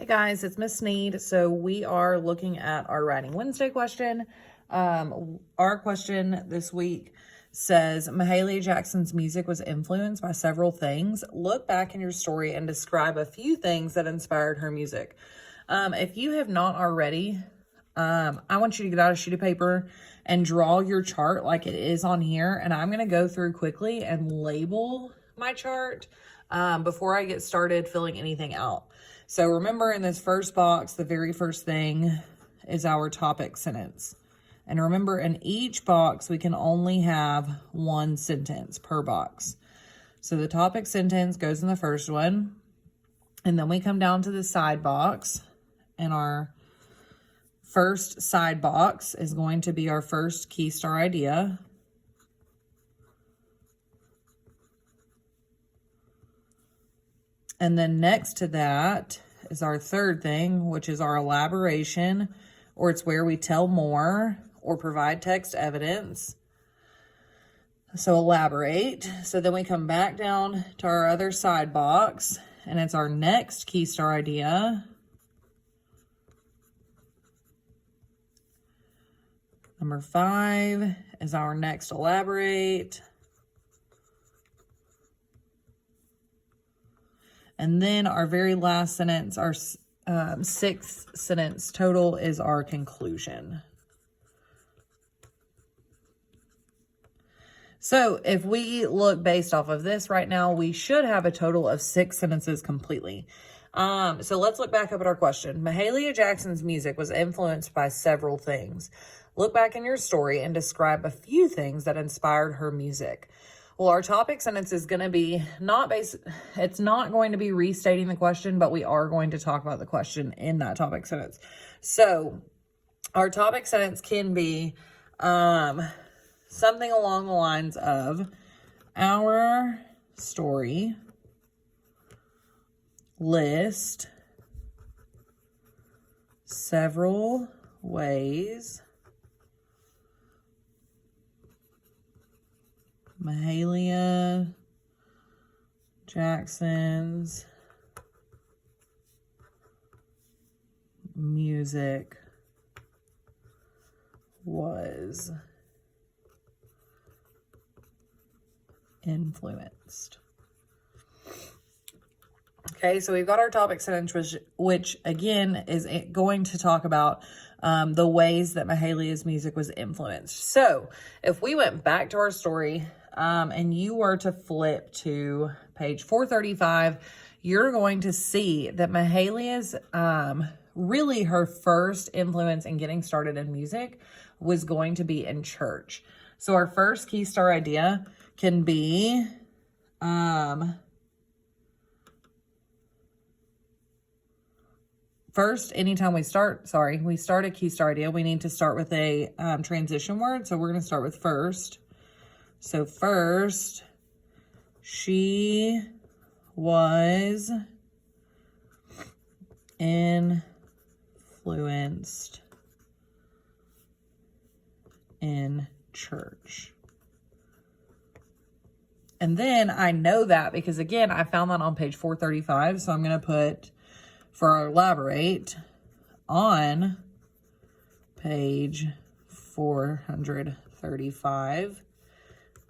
Hey guys, it's Miss Sneed. So we are looking at our Writing Wednesday question. Our question this week says, Mahalia Jackson's music was influenced by several things. Look back in your story and describe a few things that inspired her music. If you have not already, I want you to get out a sheet of paper and draw your chart like it is on here. And I'm going to go through quickly and label my chart before I get started filling anything out. So remember, in this first box, the very first thing is our topic sentence. And remember, in each box, we can only have one sentence per box. So the topic sentence goes in the first one. And then we come down to the side box. And our first side box is going to be our first key star idea. And then next to that is our third thing, which is our elaboration, or it's where we tell more or provide text evidence. So elaborate. So then we come back down to our other side box, and it's our next key star idea. Number 5 is our next elaborate. And then our very last sentence, our sixth sentence total, is our conclusion. So if we look based off of this right now, we should have a total of 6 sentences completely. So let's look back up at our question. Mahalia Jackson's music was influenced by several things. Look back in your story and describe a few things that inspired her music. Well, our topic sentence is going to be it's not going to be restating the question, but we are going to talk about the question in that topic sentence. So our topic sentence can be something along the lines of, our story list several ways Mahalia Jackson's music was influenced. Okay, so we've got our topic sentence, which again is going to talk about the ways that Mahalia's music was influenced. So if we went back to our story, and you were to flip to page 435, you're going to see that Mahalia's, really her first influence in getting started in music was going to be in church. So our first key star idea can be, first, anytime we start a key star idea, we need to start with a transition word. So we're going to start with first. So first, she was influenced in church. And then I know that because, again, I found that on page 435. So I'm going to put, for our elaborate, on page 435.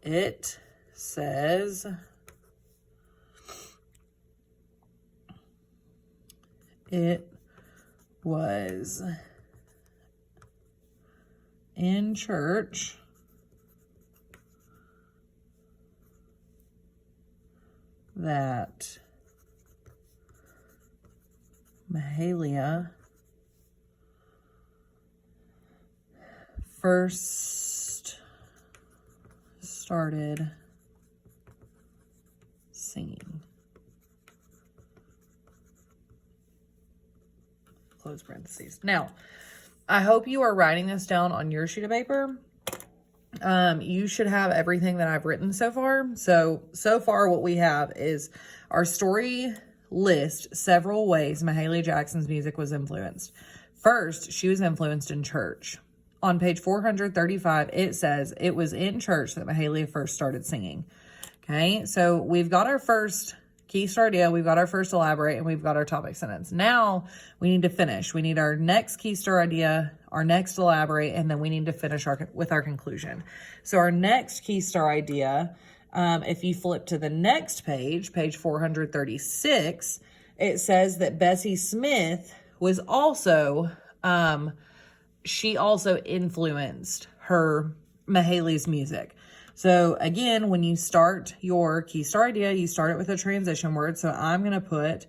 It says, it was in church that Mahalia first started singing. Close parentheses. Now, I hope you are writing this down on your sheet of paper. You should have everything that I've written so far. So far what we have is our story list several ways Mahalia Jackson's music was influenced. First, she was influenced in church. On page 435, it says it was in church that Mahalia first started singing. Okay, so we've got our first key star idea, we've got our first elaborate, and we've got our topic sentence. Now we need to finish. We need our next key star idea, our next elaborate, and then we need to finish with our conclusion. So our next key star idea, if you flip to the next page, page 436, it says that Bessie Smith was also, she also influenced her Mahaley's music. So again, when you start your key star idea, you start it with a transition word. So I'm going to put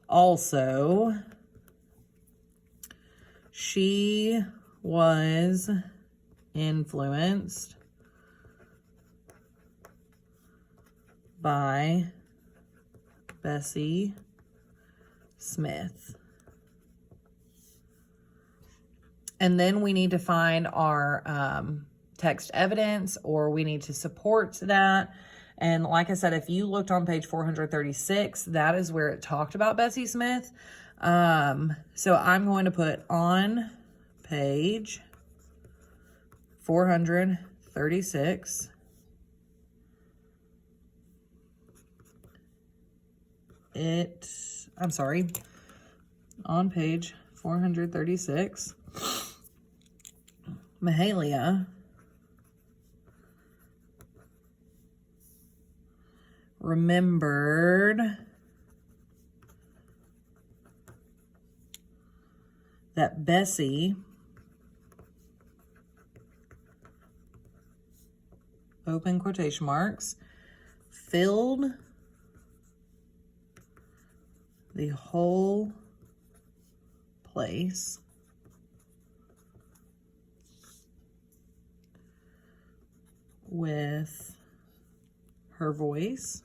also. She was influenced by Bessie Smith. And then we need to find our text evidence, or we need to support that. And like I said, if you looked on page 436, that is where it talked about Bessie Smith. So I'm going to put on page 436. On page 436, Mahalia remembered that Bessie open quotation marks filled the whole place with her voice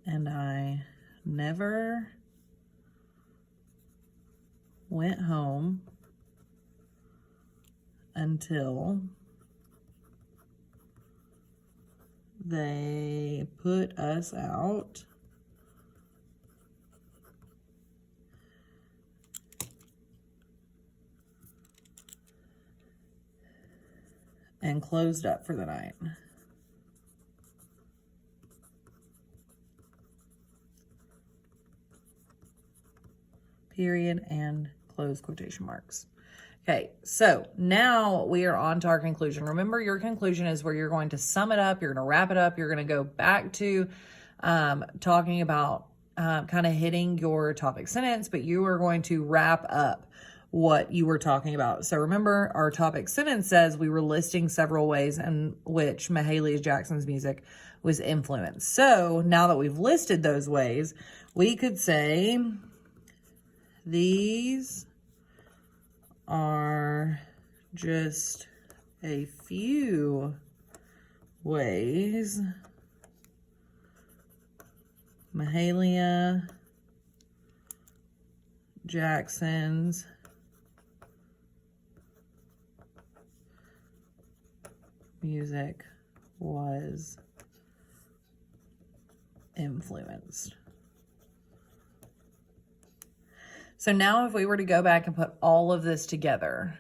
and I never went home until they put us out and closed up for the night. Period and close quotation marks. Okay, so now we are on to our conclusion. Remember, your conclusion is where you're going to sum it up, you're going to wrap it up, you're going to go back to talking about kind of hitting your topic sentence, but you are going to wrap up what you were talking about. So remember, our topic sentence says we were listing several ways in which Mahalia Jackson's music was influenced. So now that we've listed those ways, we could say these are just a few ways Mahalia Jackson's music was influenced. So now if we were to go back and put all of this together,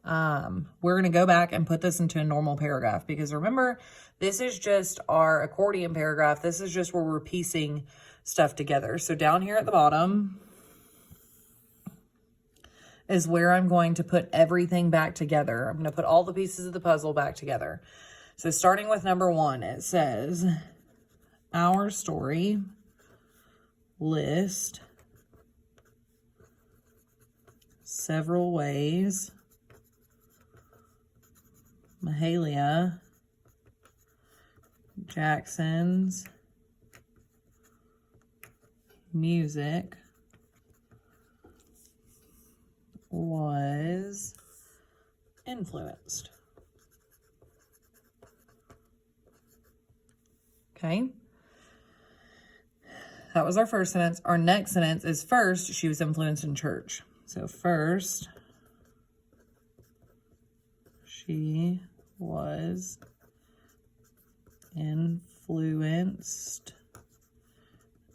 we're going to go back and put this into a normal paragraph, because remember, this is just our accordion paragraph. This is just where we're piecing stuff together. So down here at the bottom is where I'm going to put everything back together. I'm going to put all the pieces of the puzzle back together. So starting with number 1, it says, our story list several ways Mahalia Jackson's music was influenced. Okay. That was our first sentence. Our next sentence is, first, she was influenced in church. So first, she was influenced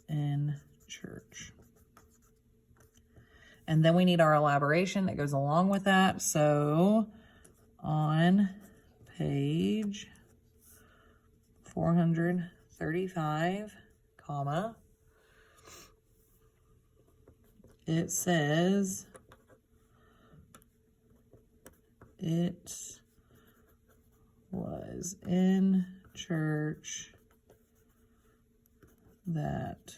in church. And then we need our elaboration that goes along with that. So on page 435, comma, it says it was in church that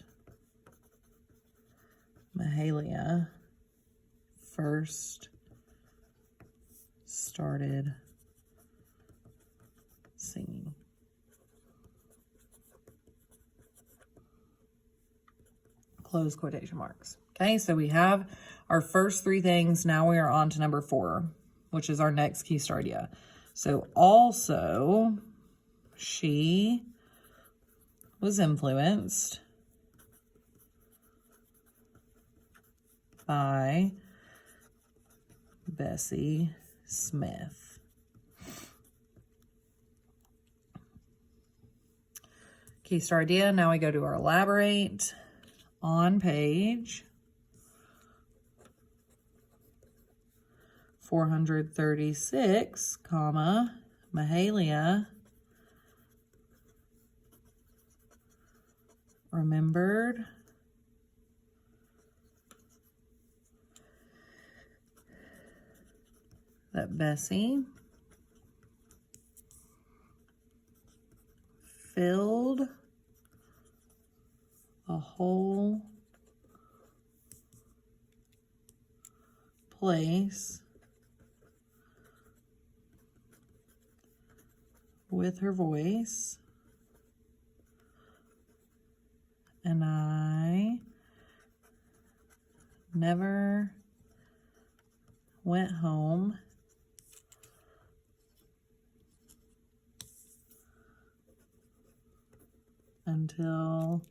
Mahalia first started singing. Close quotation marks. Okay, so we have our first three things. Now we are on to number 4, which is our next key star idea. So also, she was influenced by Bessie Smith. Key star idea. Now we go to our elaborate on page 436, comma, Mahalia remembered that Bessie filled a whole place with her voice, and I never went home until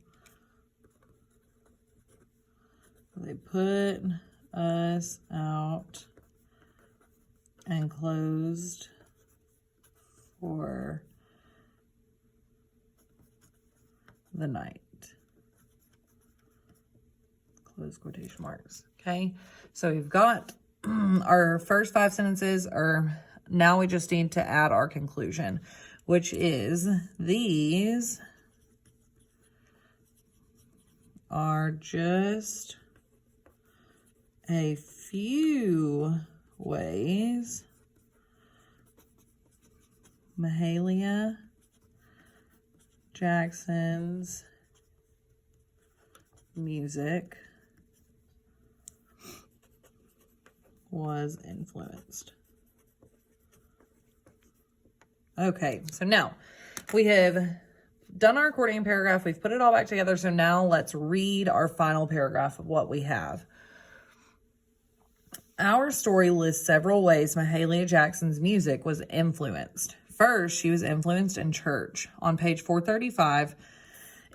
they put us out and closed for the night. Close quotation marks. Okay, so we've got our first 5 sentences now we just need to add our conclusion, which is these are just a few ways Mahalia Jackson's music was influenced. Okay, so now we have done our accordion paragraph. We've put it all back together. So now let's read our final paragraph of what we have. Our story lists several ways Mahalia Jackson's music was influenced. First, she was influenced in church. On page 435,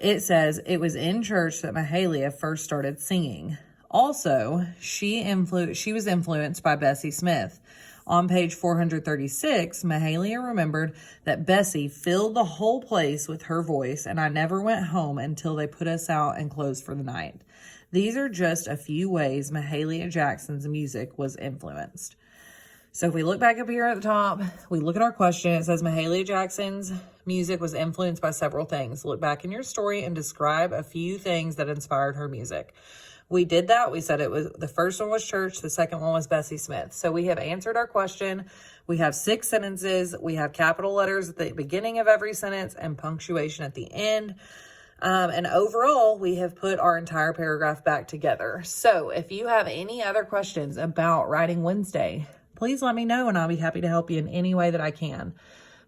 it says it was in church that Mahalia first started singing. Also, she was influenced by Bessie Smith. On page 436, Mahalia remembered that Bessie filled the whole place with her voice, and I never went home until they put us out and closed for the night. These are just a few ways Mahalia Jackson's music was influenced. So if we look back up here at the top, we look at our question. It says Mahalia Jackson's music was influenced by several things. Look back in your story and describe a few things that inspired her music. We did that. We said the first one was church. The second one was Bessie Smith. So we have answered our question. We have 6 sentences. We have capital letters at the beginning of every sentence and punctuation at the end. And overall, we have put our entire paragraph back together. So if you have any other questions about Writing Wednesday, please let me know and I'll be happy to help you in any way that I can.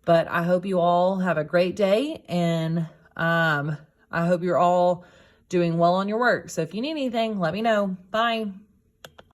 But I hope you all have a great day, and I hope you're all doing well on your work. So if you need anything, let me know. Bye.